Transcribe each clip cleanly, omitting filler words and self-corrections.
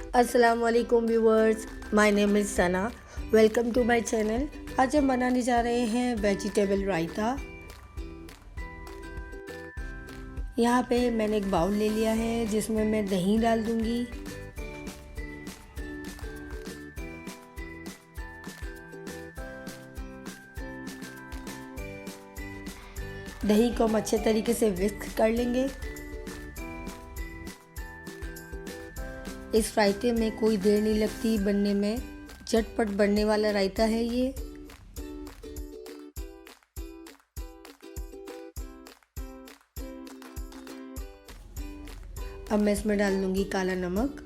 अस्सलाम वालेकुम viewers, my name is Sana. Welcome to my channel. आज हम बनाने जा रहे हैं वेजिटेबल रायता। यहाँ पे मैंने एक बाउल ले लिया है जिसमें मैं दही डाल दूँगी। दही को हम अच्छे तरीके से विस्क कर लेंगे। इस रायते में कोई देर नहीं लगती बनने में, झटपट बनने वाला रायता है ये। अब मैं इसमें डाल दूंगी काला नमक,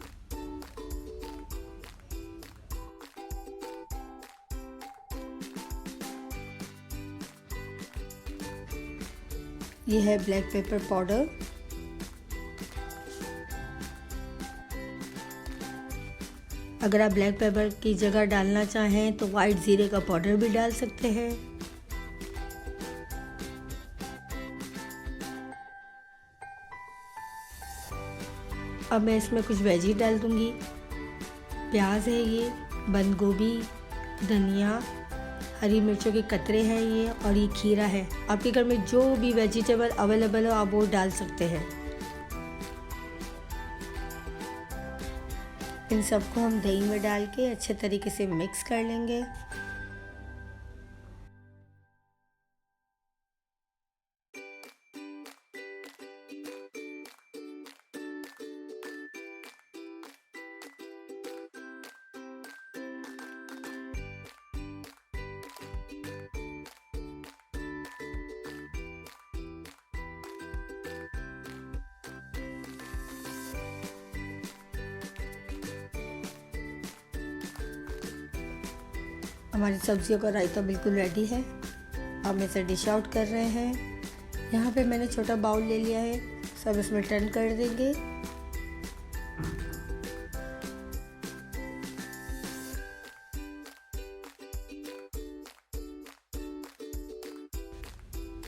ये है ब्लैक पेपर पाउडर, अगर आप ब्लैक पेपर की जगह डालना चाहें तो वाइट ज़ीरे का पाउडर भी डाल सकते हैं। अब मैं इसमें कुछ वेजी डाल दूंगी। प्याज है ये, बंद गोभी, धनिया, हरी मिर्चों के कतरे हैं ये, और ये खीरा है। आपके घर में जो भी वेजिटेबल अवेलेबल हो आप वो डाल सकते हैं। इन सबको हम दही में डाल के अच्छे तरीके से मिक्स कर लेंगे। हमारी सब्जियों का रायता बिल्कुल रेडी है। अब हम इसे डिश आउट कर रहे हैं। यहाँ पे मैंने छोटा बाउल ले लिया है, सब इसमें टर्न कर देंगे।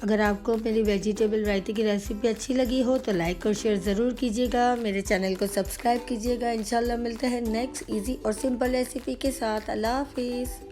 अगर आपको मेरी वेजिटेबल रायते की रेसिपी अच्छी लगी हो तो लाइक और शेयर ज़रूर कीजिएगा। मेरे चैनल को सब्सक्राइब कीजिएगा। इंशाल्लाह मिलते हैं नेक्स्ट इजी और सिंपल रेसिपी के साथ। अल्लाह हाफिज़।